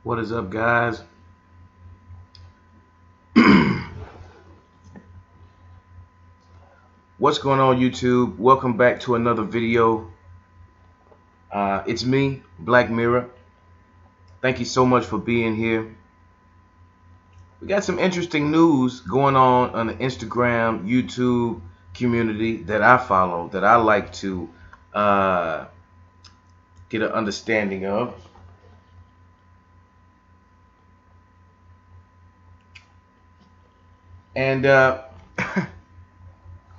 What is up, guys? What's going on, YouTube? Welcome back to another video. It's me, Black Mirror. Thank you so much for being here. We got some interesting news going on the Instagram, YouTube community that I follow, that I like to uh, get an understanding of. And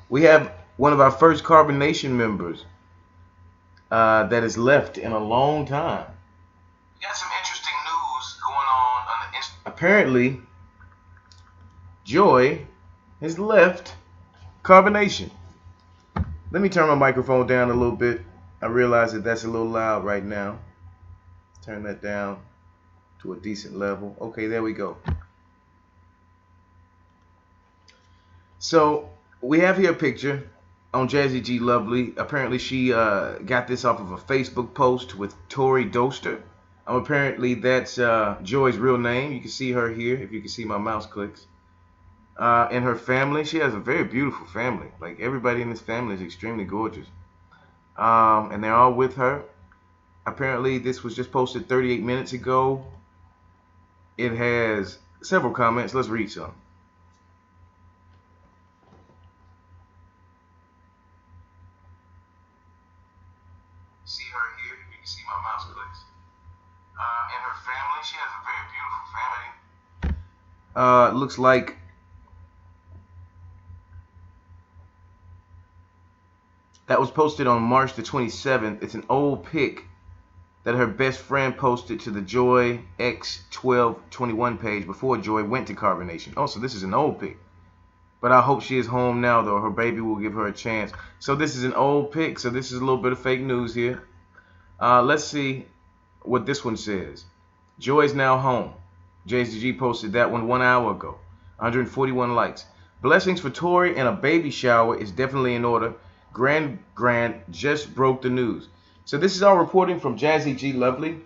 we have one of our first Carbon Nation members that has left in a long time. We got some interesting news going on the Instagram. Apparently, Joy has left Carbonation. Let me turn my microphone down a little bit. I realize that that's a little loud right now. Turn that down to a decent level. Okay, there we go. So we have here a picture on JassyG Lovely. Apparently she got this off of a Facebook post with Tori Doster. Apparently that's Joy's real name. You can see her here if you can see my mouse clicks. And her family, she has a very beautiful family. Like, everybody in this family is extremely gorgeous. And they're all with her. Apparently this was just posted 38 minutes ago. It has several comments. Let's read some. See her here. You can see my mouse clicks. And her family, she has a very beautiful family. Looks like that was posted on March the 27th. It's an old pic that her best friend posted to the Joy X1221 page before Joy went to Carbonation. Oh, so this is an old pic. But I hope she is home now, though. Her baby will give her a chance. So this is an old pic. So this is a little bit of fake news here. Let's see what this one says. Joy's now home. JassyG posted that one 1 hour ago. 141 likes. Blessings for Tori and a baby shower is definitely in order. Grand just broke the news. So this is all reporting from JassyG Lovely.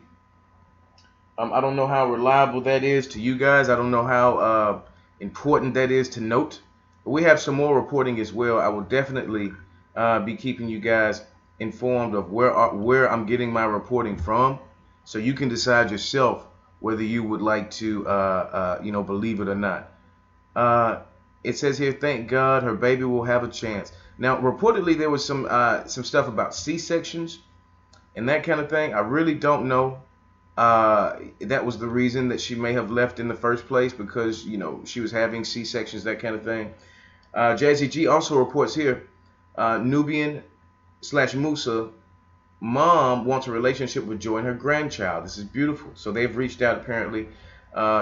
I don't know how reliable that is to you guys. I don't know how important that is to note. But we have some more reporting as well. I will definitely be keeping you guys informed of where I'm getting my reporting from, so you can decide yourself whether you would like to believe it or not. It says here, thank God her baby will have a chance. Now, reportedly, there was some stuff about C-sections and that kind of thing. I really don't know. That was the reason that she may have left in the first place, because she was having C-sections, that kind of thing. JassyG also reports here, Nubian/Musa mom wants a relationship with Joy and her grandchild. This is beautiful. So they've reached out apparently.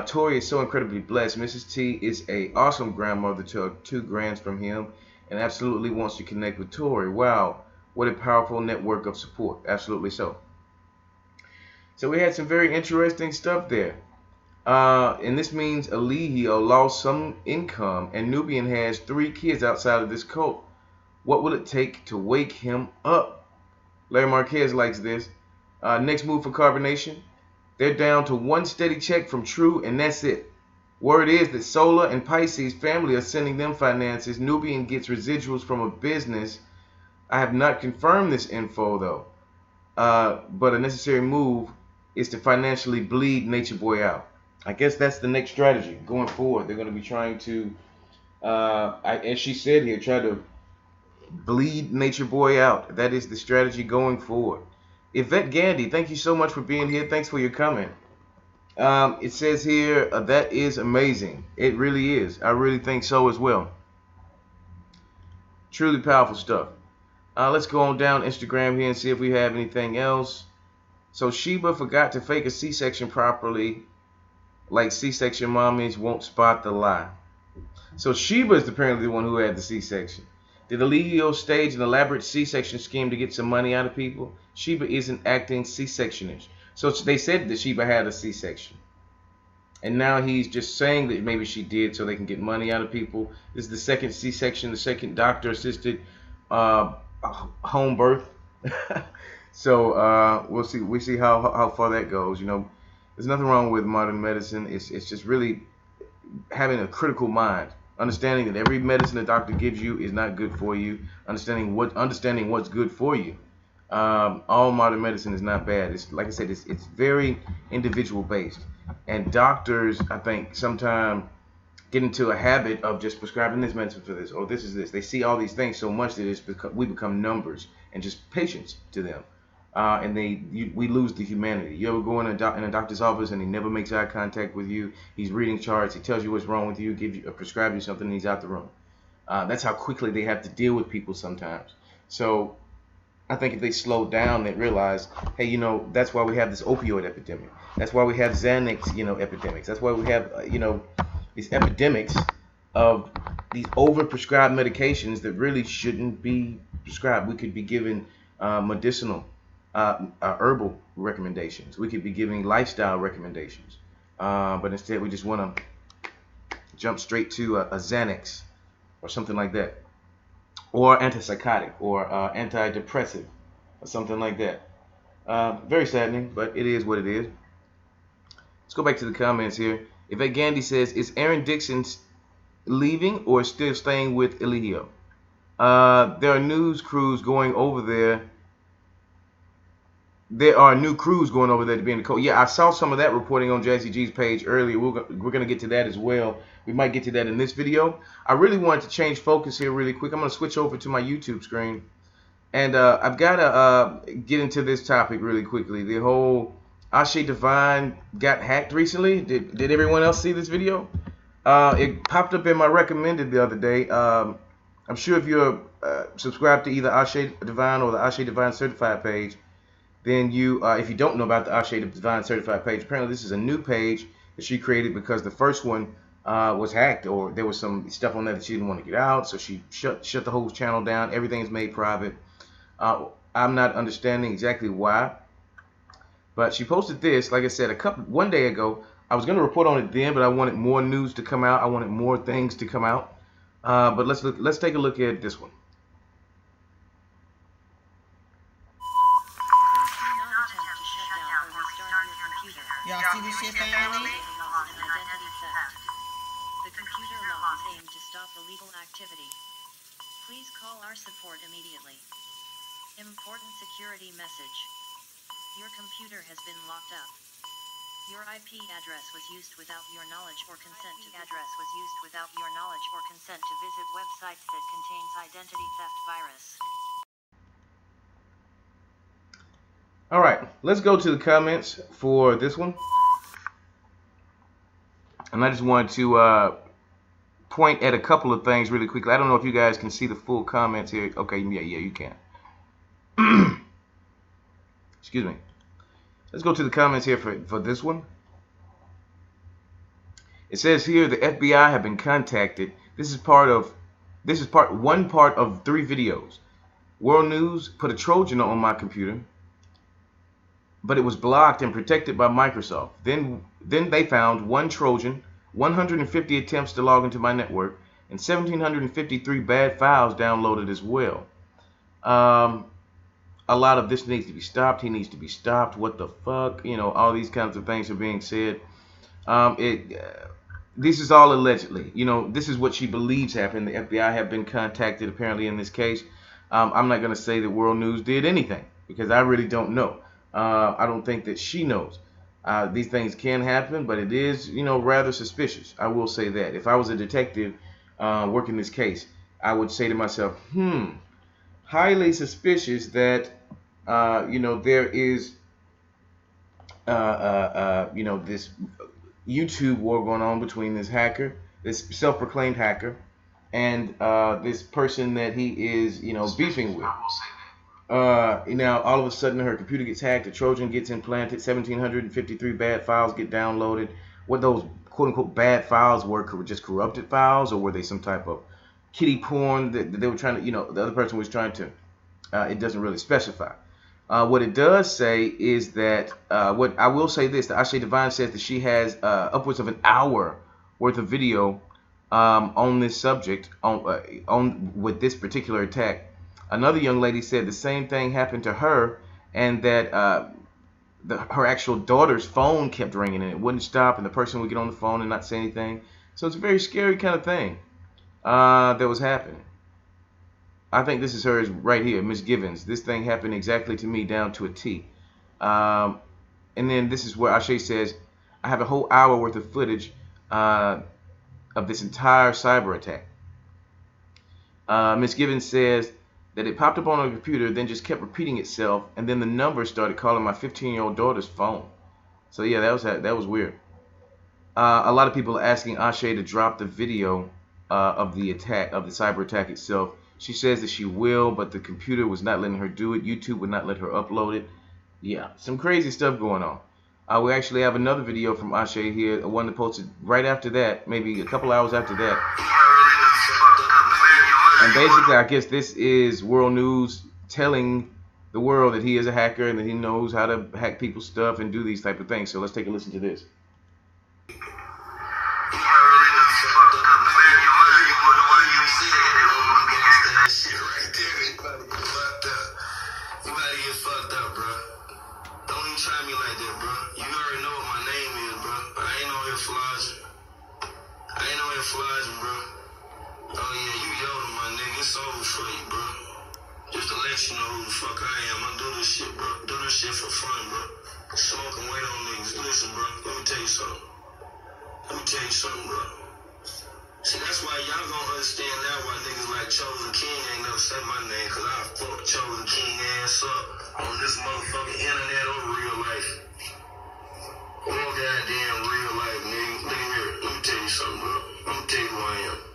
Tori is so incredibly blessed. Mrs. T is a awesome grandmother to two grands from him, and absolutely wants to connect with Tori. Wow, what a powerful network of support. Absolutely so. So we had some very interesting stuff there. And this means Eligio lost some income, and Nubian has 3 kids outside of this cult. What will it take to wake him up? Larry Marquez likes this. Next move for Carbonation. They're down to 1 steady check from True, and that's it. Word is that Solar and Pisces family are sending them finances. Nubian gets residuals from a business. I have not confirmed this info, though. But a necessary move is to financially bleed Nature Boy out. I guess that's the next strategy going forward. They're going to be trying to, as she said here, try to bleed Nature Boy out. That is the strategy going forward. Yvette Gandy, thank you so much for being here. Thanks for your comment. It says here, that is amazing. It really is. I really think so as well. Truly powerful stuff. Let's go on down Instagram here and see if we have anything else. So Sheba forgot to fake a C-section properly. Like C-section mommies won't spot the lie. So Sheba is apparently the one who had the C-section. Did Eligio stage an elaborate C-section scheme to get some money out of people? Sheba isn't acting C-sectionish. So they said that Sheba had a C-section. And now he's just saying that maybe she did so they can get money out of people. This is the second C-section, the second doctor-assisted home birth. So we'll see how far that goes. There's nothing wrong with modern medicine. It's just really having a critical mind, understanding that every medicine a doctor gives you is not good for you, understanding what's good for you. All modern medicine is not bad. It's like I said, it's very individual based, and doctors, I think, sometimes get into a habit of just prescribing this medicine for this, or this is this. They see all these things so much that we become numbers and just patients to them. And we lose the humanity. You ever go in a doctor's office and he never makes eye contact with you? He's reading charts. He tells you what's wrong with you, prescribe you something, and he's out the room. That's how quickly they have to deal with people sometimes. So I think if they slow down, they realize, hey, that's why we have this opioid epidemic. That's why we have Xanax, epidemics. That's why we have, these epidemics of these overprescribed medications that really shouldn't be prescribed. We could be given medicinal, herbal recommendations. We could be giving lifestyle recommendations. But instead, we just want to jump straight to a Xanax or something like that, or antipsychotic, or antidepressive, or something like that. Very saddening, but it is what it is. Let's go back to the comments here. Yvette Gandy says, is Aaron Dixon leaving or still staying with Eligio? There are news crews going over there. There are new crews going over there to be in the code. Yeah, I saw some of that reporting on JassyG's page earlier. We're going to get to that as well. We might get to that in this video. I really wanted to change focus here really quick. I'm going to switch over to my YouTube screen. And I've got to get into this topic really quickly. The whole Ase Devine got hacked recently. Did everyone else see this video? It popped up in my recommended the other day. I'm sure if you're subscribed to either Ase Devine or the Ase Devine Certified page, then if you don't know about the Ase Devine Certified page, apparently this is a new page that she created because the first one was hacked, or there was some stuff on there that she didn't want to get out, so she shut the whole channel down. Everything is made private. I'm not understanding exactly why, but she posted this, like I said, one day ago. I was going to report on it then, but I wanted more news to come out. I wanted more things to come out. But let's take a look at this one. Y'all see this shit, family? The computer law is aimed to stop illegal activity. Please call our support immediately. Important security message. Your computer has been locked up. Your IP address was used without your knowledge or consent to visit websites that contains identity theft virus. All right, let's go to the comments for this one. And I just wanted to point at a couple of things really quickly. I don't know if you guys can see the full comments here. Okay, yeah, you can. Excuse me. Let's go to the comments here for this one. It says here the FBI have been contacted. This is one part of 3 videos. World News put a Trojan on my computer, but it was blocked and protected by Microsoft. Then they found 1 Trojan, 150 attempts to log into my network, and 1,753 bad files downloaded as well. A lot of this needs to be stopped. He needs to be stopped. What the fuck? All these kinds of things are being said. This is all allegedly. This is what she believes happened. The FBI have been contacted apparently in this case. I'm not going to say that World News did anything because I really don't know. I don't think that she knows. These things can happen, but it is, rather suspicious. I will say that. If I was a detective working this case, I would say to myself, highly suspicious that, there is, this YouTube war going on between this hacker, this self-proclaimed hacker, and this person that he is, beefing with. Now all of a sudden her computer gets hacked, a Trojan gets implanted, 1,753 bad files get downloaded. What those quote-unquote bad files were just corrupted files, or were they some type of kiddie porn that they were trying to, the other person was trying to, it doesn't really specify. What it does say is that, what I will say this, the Ase Devine says that she has upwards of an hour worth of video on this subject, with this particular attack. Another young lady said the same thing happened to her, and that her actual daughter's phone kept ringing and it wouldn't stop, and the person would get on the phone and not say anything. So it's a very scary kind of thing that was happening. I think this is hers right here, Miss Givens. This thing happened exactly to me down to a T. And then this is where Ase says, I have a whole hour worth of footage of this entire cyber attack. Miss Givens says that it popped up on her computer, then just kept repeating itself, and then the number started calling my 15-year-old daughter's phone. So yeah, that was weird. A lot of people are asking Ase to drop the video of the attack, of the cyber attack itself. She says that she will, but the computer was not letting her do it. YouTube would not let her upload it. Yeah, some crazy stuff going on. We actually have another video from Ase here, one that posted right after that, maybe a couple hours after that. And basically, I guess this is World News telling the world that he is a hacker and that he knows how to hack people's stuff and do these type of things. So let's take a listen to this. It's over for you, bro. Just to let you know who the fuck I am. I do this shit, bro. Do this shit for fun, bro. Smoke and wait on niggas. Listen, bro. Let me tell you something, bro. See, that's why y'all gonna understand now why niggas like Chosen King ain't never say my name, cause I fuck Chosen King ass up on this motherfucking internet or real life. Or goddamn real life, nigga. Look at here. Let me tell you something, bro. Let me tell you who I am.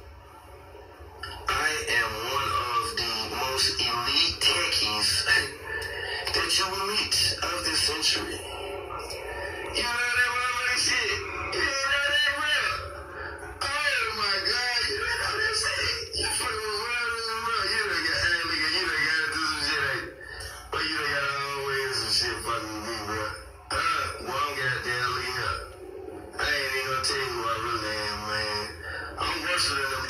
I am one of the most elite techies that you will meet of this century. You know that motherfucking shit? You know that real? Oh my God, you know that shit? You fucking around in the world. You done got, hey nigga, you done got to do some shit, hey. But you done got always some shit fucking with me, bro. Well, I'm goddamn looking here. I ain't even gonna tell you who I really am, man. I'm worse than them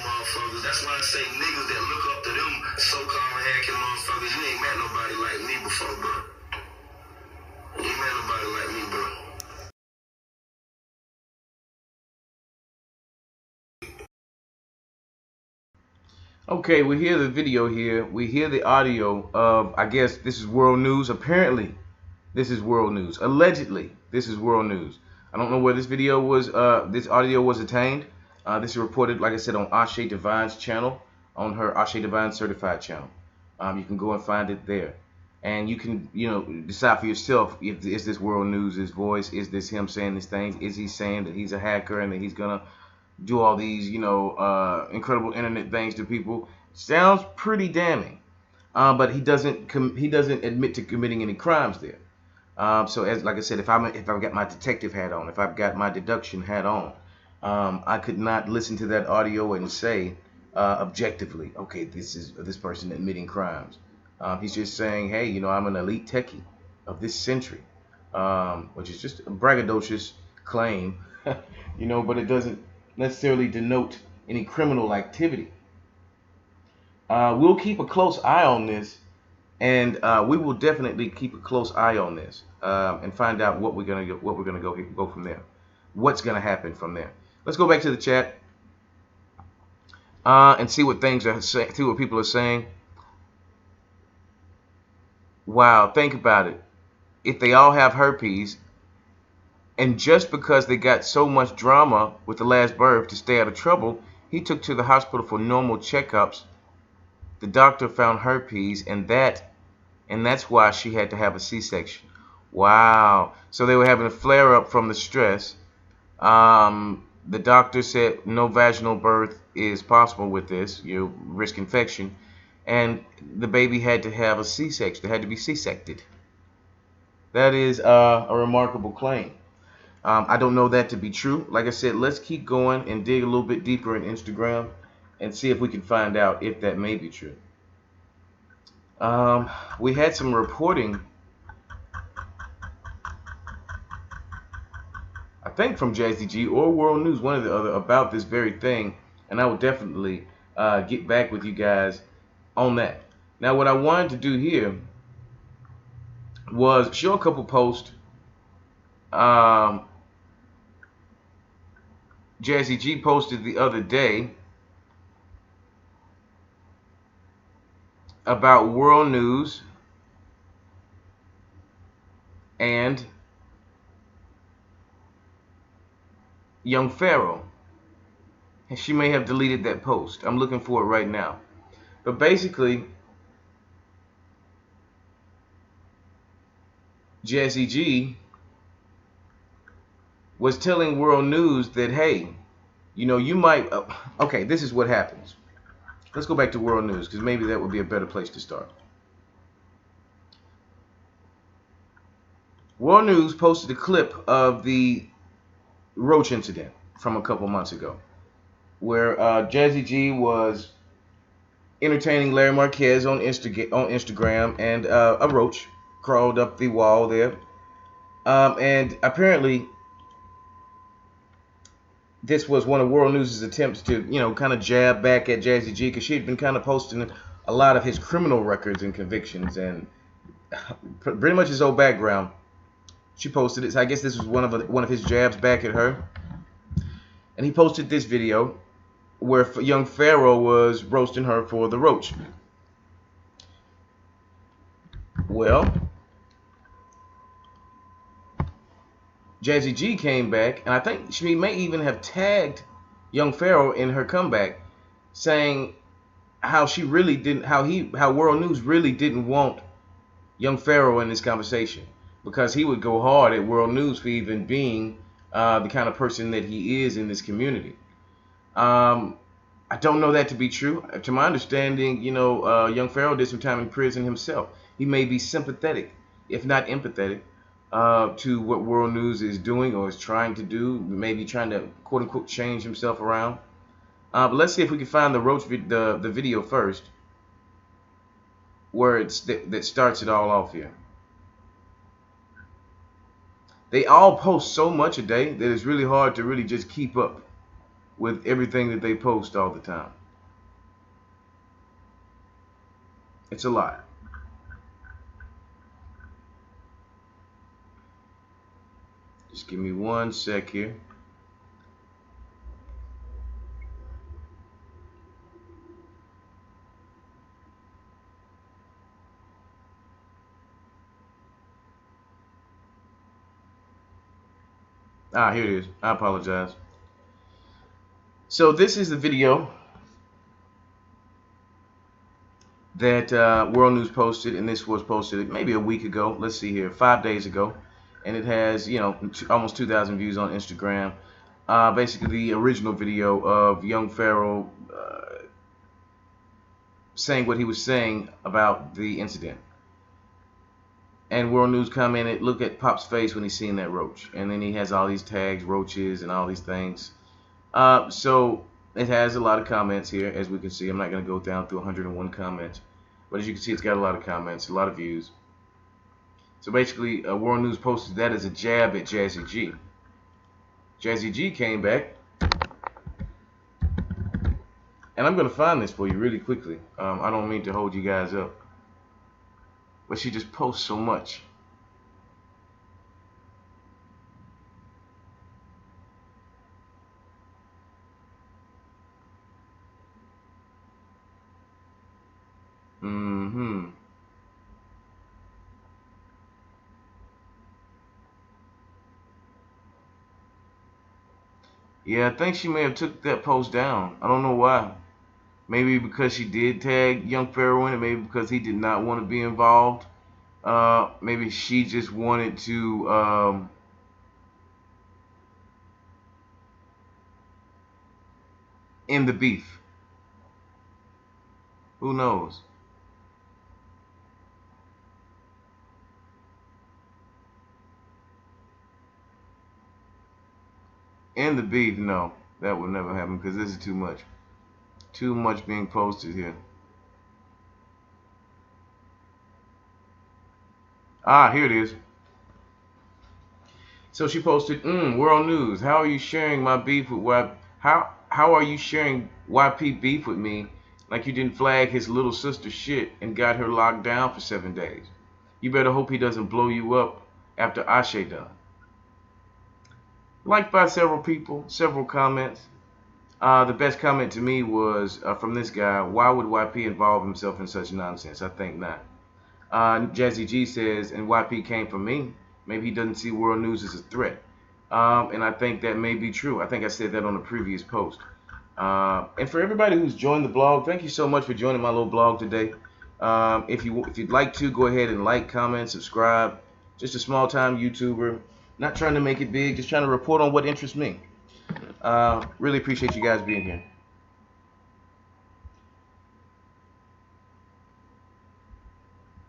motherfuckers. That's why I say niggas that look up to them so-called hacking motherfuckers, you ain't met nobody like me before, bro. You ain't met nobody like me, bro. Okay, we hear the video here. We hear the audio of, I guess this is World News. Apparently, this is World News. Allegedly, this is World News. I don't know where this video was, this audio was attained. This is reported, like I said, on Ase Devine's channel, on her Ase Devine certified channel. You can go and find it there. And you can, decide for yourself, is this World News' voice? Is this him saying these things? Is he saying that he's a hacker and that he's going to do all these, incredible internet things to people? Sounds pretty damning. But he doesn't admit to committing any crimes there. So as like I said, if I've got my detective hat on, if I've got my deduction hat on, I could not listen to that audio and say objectively, okay, this is this person admitting crimes. He's just saying, hey, I'm an elite techie of this century, which is just a braggadocious claim, but it doesn't necessarily denote any criminal activity. We'll keep a close eye on this, and we will definitely keep a close eye on this and find out what we're gonna go from there. What's gonna happen from there? Let's go back to the chat and see what see what people are saying. Wow, think about it. If they all have herpes, and just because they got so much drama with the last birth to stay out of trouble, he took to the hospital for normal checkups. The doctor found herpes, and that's why she had to have a C-section. Wow. So they were having a flare-up from the stress. The doctor said no vaginal birth is possible with this. You risk infection. And the baby had to have a C-section. They had to be C-sected. That is a remarkable claim. I don't know that to be true. Like I said, let's keep going and dig a little bit deeper in Instagram and see if we can find out if that may be true. We had some reporting, I think from JassyG or World News, one or the other, about this very thing, and I will definitely get back with you guys on that. Now, what I wanted to do here was show a couple posts. JassyG posted the other day about World News and young Pharaoh. And she may have deleted that post. I'm looking for it right now. But basically, JassyG was telling World News that, hey, you know, you might... okay, this is what happens. Let's go back to World News, because maybe that would be a better place to start. World News posted a clip of the roach incident from a couple months ago, where JassyG was entertaining Larry Marquez on Instagram, and a roach crawled up the wall there. And apparently, this was one of World News' attempts to, you know, kind of jab back at JassyG, because she had been kind of posting a lot of his criminal records and convictions and pretty much his whole background. She posted it, so I guess this was one of his jabs back at her. And he posted this video where young Pharaoh was roasting her for the roach. Well, JassyG came back, and I think she may even have tagged young Pharaoh in her comeback, saying how she really didn't, how World News really didn't want young Pharaoh in this conversation, because he would go hard at World News for even being the kind of person that he is in this community. I don't know that to be true. To my understanding, you know, young Pharaoh did some time in prison himself. He may be sympathetic, if not empathetic, to what World News is doing or is trying to do, maybe trying to quote unquote change himself around. But let's see if we can find the video first, where that starts it all off here. They all post so much a day that it's really hard to really just keep up with everything that they post all the time. It's a lot. Just give me 1 sec here. Here it is. I apologize. So this is the video that World News posted, and this was posted maybe a week ago. Let's see here, 5 days ago, and it has, you know, almost 2,000 views on Instagram. Basically, the original video of young Pharaoh saying what he was saying about the incident. And World News commented, look at Pop's face when he's seeing that roach. And then he has all these tags, roaches, and all these things. So it has a lot of comments here, as we can see. I'm not going to go down through 101 comments. But as you can see, it's got a lot of comments, a lot of views. So basically, World News posted that as a jab at JassyG. JassyG came back. And I'm going to find this for you really quickly. I don't mean to hold you guys up. But she just posts so much. Yeah, I think she may have took that post down. I don't know why. Maybe because she did tag young Pharaoh in it. Maybe because he did not want to be involved. Maybe she just wanted to end the beef. Who knows? End the beef? No, that would never happen, because this is too much. Too much being posted here. Here it is. So she posted, World News, how are you sharing my beef with how are you sharing YP beef with me like you didn't flag his little sister shit and got her locked down for 7 days? You better hope he doesn't blow you up after Ase done. Liked by several people, several comments. The best comment to me was from this guy. Why would YP involve himself in such nonsense? I think not. JassyG says, and YP came from me. Maybe he doesn't see world news as a threat. And I think that may be true. I think I said that on a previous post. And for everybody who's joined the blog, thank you so much for joining my little blog today. If you'd like to, go ahead and like, comment, subscribe. Just a small time YouTuber. Not trying to make it big, just trying to report on what interests me. Really appreciate you guys being here.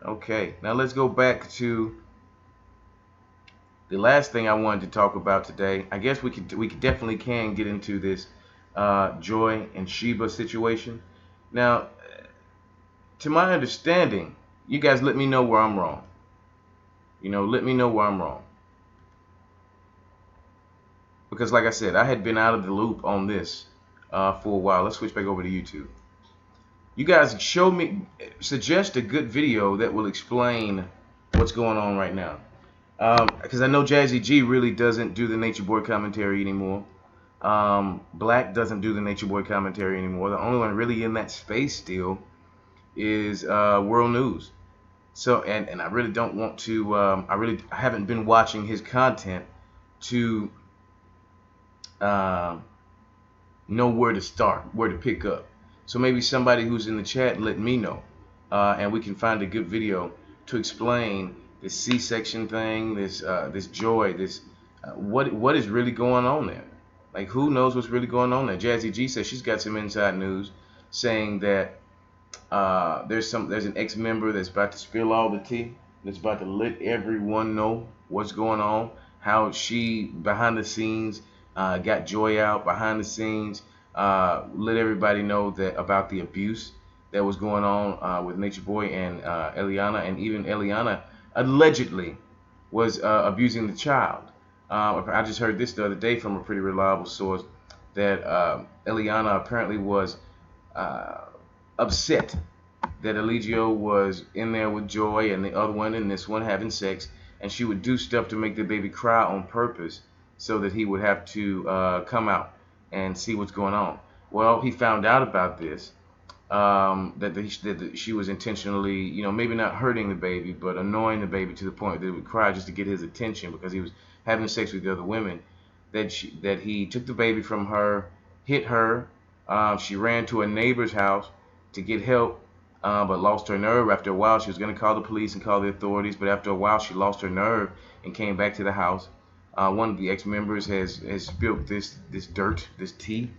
Okay, now let's go back to the last thing I wanted to talk about today. I guess we definitely can get into this Joy and Sheba situation. Now, to my understanding, you guys let me know where I'm wrong. Let me know where I'm wrong. Because like I said, I had been out of the loop on this for a while. Let's switch back over to YouTube. You guys suggest a good video that will explain what's going on right now. Because I know JassyG really doesn't do the Nature Boy commentary anymore. Black doesn't do the Nature Boy commentary anymore. The only one really in that space still is World News. So, and I really don't want to, I haven't been watching his content to know where to start, where to pick up. So maybe somebody who's in the chat let me know, and we can find a good video to explain this C-section thing, this Joy, what is really going on there. Like, who knows what's really going on there? JassyG says she's got some inside news saying that there's an ex-member that's about to spill all the tea, that's about to let everyone know what's going on, how she behind the scenes got Joy out behind the scenes, let everybody know that about the abuse that was going on with Nature Boy and Eliana, and even Eliana allegedly was abusing the child. I just heard this the other day from a pretty reliable source that Eliana apparently was upset that Eligio was in there with Joy and the other one and this one having sex, and she would do stuff to make the baby cry on purpose so that he would have to come out and see what's going on. Well, he found out about this, that she was intentionally, maybe not hurting the baby, but annoying the baby to the point that it would cry just to get his attention because he was having sex with the other women. That he took the baby from her, hit her. She ran to a neighbor's house to get help, but lost her nerve. After a while, she was going to call the police and call the authorities, but after a while, she lost her nerve and came back to the house. One of the ex-members has spilled this dirt, this tea.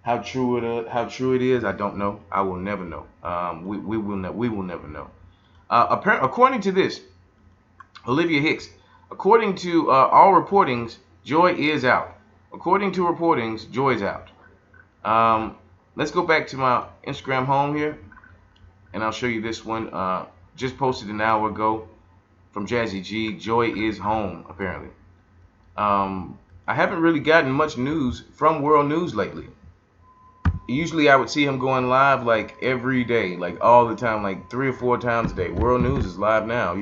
How true it is, I don't know. I will never know. We will never know. According to this, Olivia Hicks, according to all reportings, Joy is out. According to reportings, Joy's out. Let's go back to my Instagram home here, and I'll show you this one. Just posted an hour ago from JassyG. Joy is home, apparently. I haven't really gotten much news from World News lately. Usually I would see him going live like every day, like all the time, like 3 or 4 times a day. World News is live now,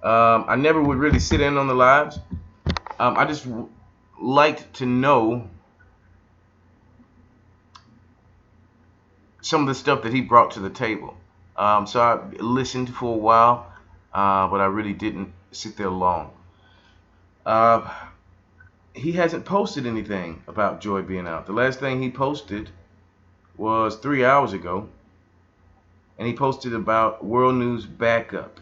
I never would really sit in on the lives. I just liked to know some of the stuff that he brought to the table. So I listened for a while, but I really didn't sit there long. He hasn't posted anything about Joy being out. The last thing he posted was 3 hours ago, and he posted about World News Backup.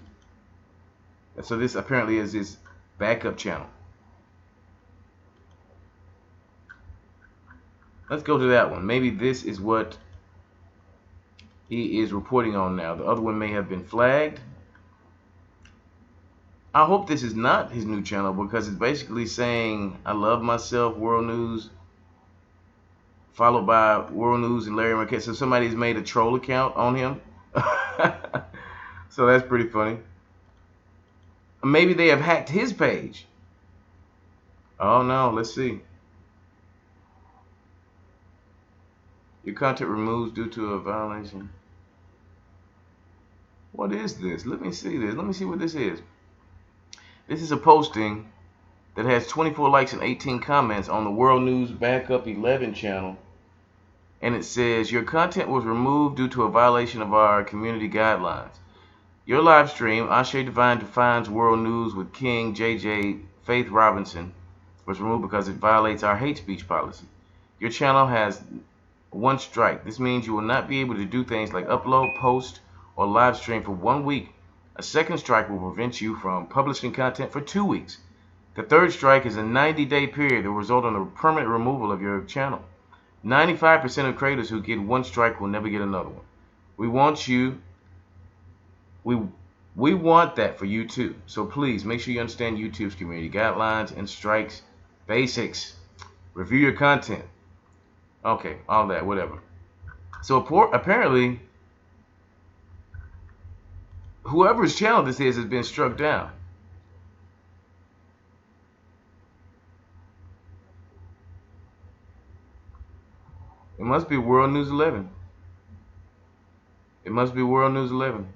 And so this apparently is his backup channel. Let's go to that one. Maybe this is what he is reporting on now. The other one may have been flagged. I hope this is not his new channel, because it's basically saying I love myself, World News, followed by World News and Larry Marquette. So somebody's made a troll account on him. So that's pretty funny. Maybe they have hacked his page. Oh no, let's see. Your content removed due to a violation. What is this? Let me see this. Let me see what this is. This is a posting that has 24 likes and 18 comments on the World News Backup 11 channel. And it says, your content was removed due to a violation of our community guidelines. Your live stream, Ase Devine Defines World News with King JJ Faith Robinson, was removed because it violates our hate speech policy. Your channel has one strike. This means you will not be able to do things like upload, post, or live stream for 1 week. A second strike will prevent you from publishing content for 2 weeks. The third strike is a 90-day period that will result in the permanent removal of your channel. 95% of creators who get one strike will never get another one. We want that for you too. So please make sure you understand YouTube's community guidelines and strikes basics. Review your content. Okay, all that, whatever. So apparently, whoever's channel this is has been struck down. It must be Wurldnews11. It must be Wurldnews11.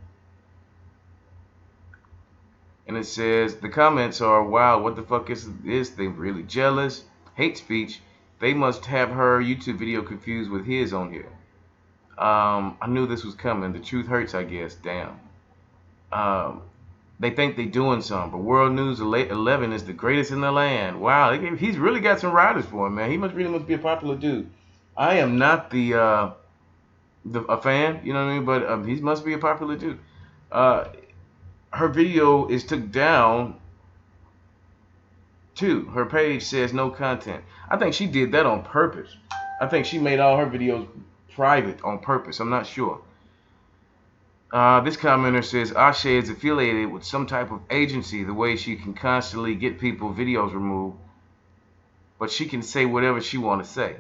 And it says, the comments are, wow, what the fuck is this thing? Really jealous? Hate speech? They must have her YouTube video confused with his on here. I knew this was coming. The truth hurts, I guess. Damn. They think they doing something, but Wurldnews11 is the greatest in the land. Wow, he's really got some riders for him, man. He must be a popular dude. I am not a fan, you know what I mean? But he must be a popular dude. Her video is took down too. Her page says no content. I think she did that on purpose. I think she made all her videos private on purpose. I'm not sure. This commenter says Ase is affiliated with some type of agency, the way she can constantly get people videos removed, but she can say whatever she want to say.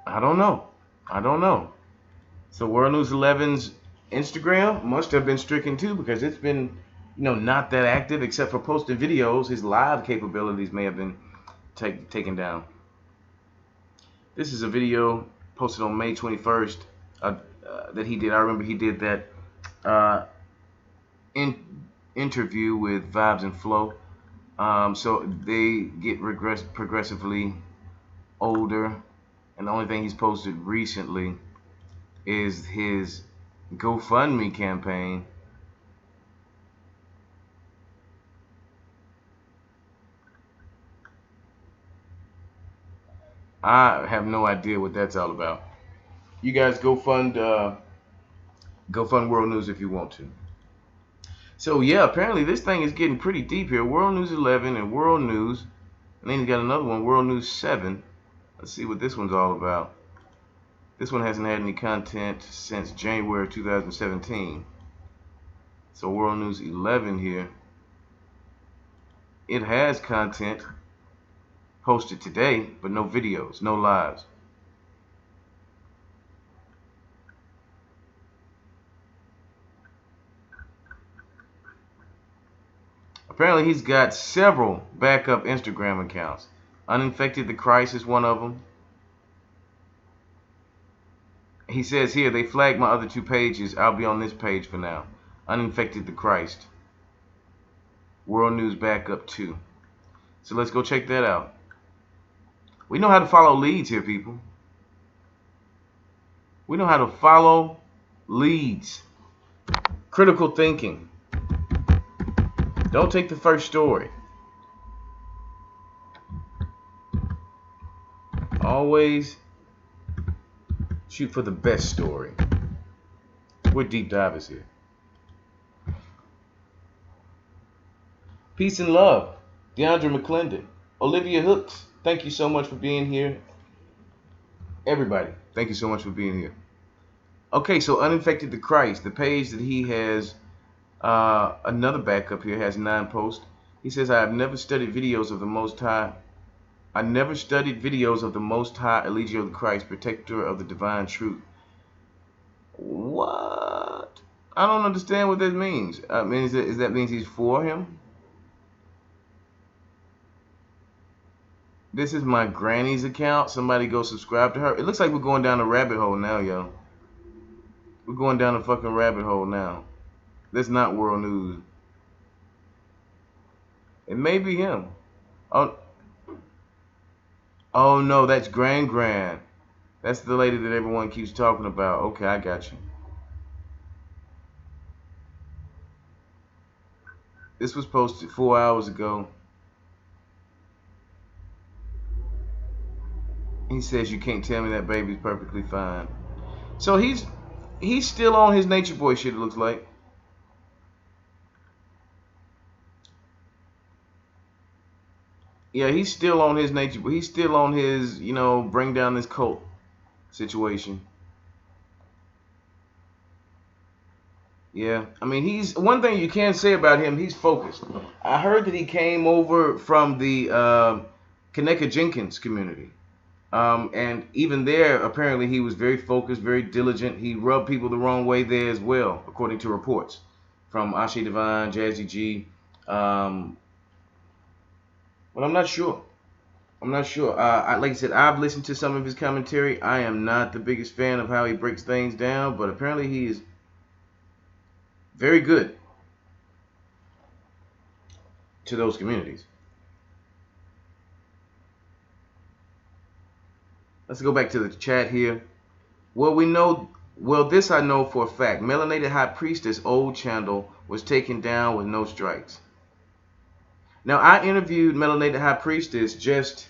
I don't know. So Wurldnews11's Instagram must have been stricken too, because it's been, not that active except for posting videos. His live capabilities may have been taken down. This is a video posted on May 21st that he did. I remember he did that interview with Vibes and Flow. So they get progressively older, and the only thing he's posted recently is his GoFundMe campaign. I have no idea what that's all about. You guys go fund World News if you want to. So yeah, apparently this thing is getting pretty deep here. Wurldnews11 and World News, and then you got another one, Wurldnews7. Let's see what this one's all about. This one hasn't had any content since January 2017. So Wurldnews11 here, it has content posted today, but no videos, no lives. Apparently he's got several backup Instagram accounts. Uninfected the Christ is one of them. He says here, they flagged my other two pages. I'll be on this page for now. Uninfected the Christ. World News Backup 2. So let's go check that out. We know how to follow leads here, people. We know how to follow leads. Critical thinking. Don't take the first story. Always shoot for the best story. We're deep divers here. Peace and love. DeAndre McClendon. Olivia Hooks. Thank you so much for being here. Everybody, thank you so much for being here. Okay, so Uninfected the Christ, the page that he has, another backup here, has 9 posts. He says, I have never studied videos of the Most High. I never studied videos of the Most High, Eligio the Christ, protector of the divine truth. What? I don't understand what that means. I mean, is that means he's for him? This is my granny's account. Somebody go subscribe to her. It looks like we're going down a rabbit hole now, yo. We're going down a fucking rabbit hole now. That's not World News. It may be him. Oh no, that's Gran. That's the lady that everyone keeps talking about. Okay, I got you. This was posted 4 hours ago. He says you can't tell me that baby's perfectly fine. So he's still on his nature boy shit, it looks like. Yeah, he's still on his nature, but he's still on his, bring down this cult situation. Yeah, I mean, he's one thing you can say about him. He's focused. I heard that he came over from the Kaneka Jenkins community, and even there, apparently, he was very focused, very diligent. He rubbed people the wrong way there as well, according to reports from Ase Devine, JassyG. But I'm not sure. Like I said, I've listened to some of his commentary. I am not the biggest fan of how he breaks things down, but apparently he is very good to those communities. Let's go back to the chat here. Well, this I know for a fact. Melanated High Priestess old channel was taken down with no strikes. Now, I interviewed Melanated High Priestess just,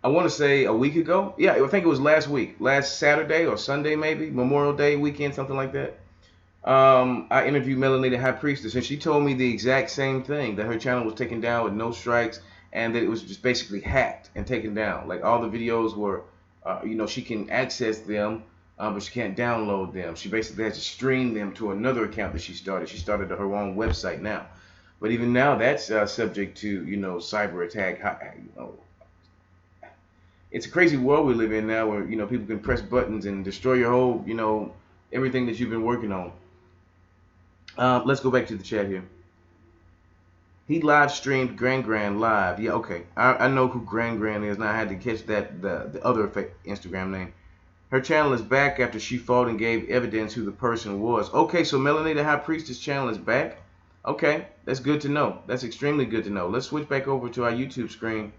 I want to say a week ago. Yeah, I think it was last week. Last Saturday or Sunday maybe. Memorial Day weekend, something like that. I interviewed Melanated High Priestess, and she told me the exact same thing, that her channel was taken down with no strikes, and that it was just basically hacked and taken down. Like, all the videos were, she can access them, but she can't download them. She basically has to stream them to another account that she started. She started her own website now. But even now, that's subject to, cyber attack. It's a crazy world we live in now where, people can press buttons and destroy your whole, everything that you've been working on. Let's go back to the chat here. He live streamed Gran live. Yeah, okay. I know who Gran is. Now I had to catch that the other Instagram name. Her channel is back after she fought and gave evidence who the person was. Okay, so Melanated High Priestess channel is back. Okay, that's good to know. That's extremely good to know. Let's switch back over to our YouTube screen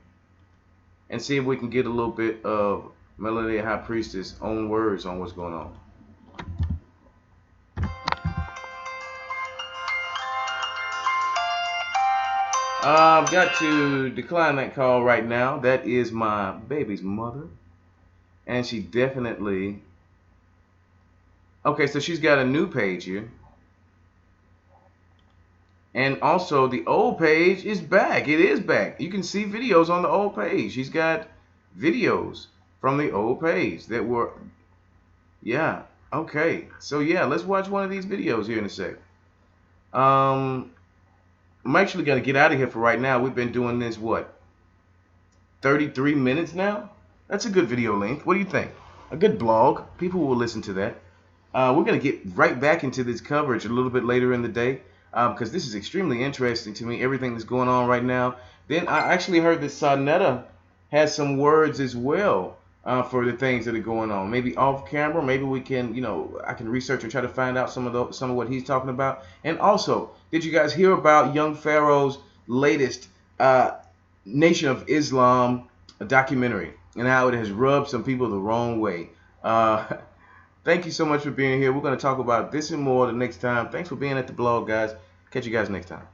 and see if we can get a little bit of Melanated High Priestess' own words on what's going on. I've got to decline that call right now. That is my baby's mother. And she definitely... Okay, so she's got a new page here. And also, the old page is back. It is back. You can see videos on the old page. She's got videos from the old page that were... Yeah, okay. So, yeah, let's watch one of these videos here in a sec. I'm actually going to get out of here for right now. We've been doing this, 33 minutes now? That's a good video length. What do you think? A good blog. People will listen to that. We're going to get right back into this coverage a little bit later in the day because this is extremely interesting to me, everything that's going on right now. Then I actually heard that Sonetta has some words as well for the things that are going on. Maybe off camera, maybe we can, I can research and try to find out some of what he's talking about. And also, did you guys hear about young Pharaoh's latest Nation of Islam documentary and how it has rubbed some people the wrong way? Thank you so much for being here. We're going to talk about this and more the next time. Thanks for being at the blog, guys. Catch you guys next time.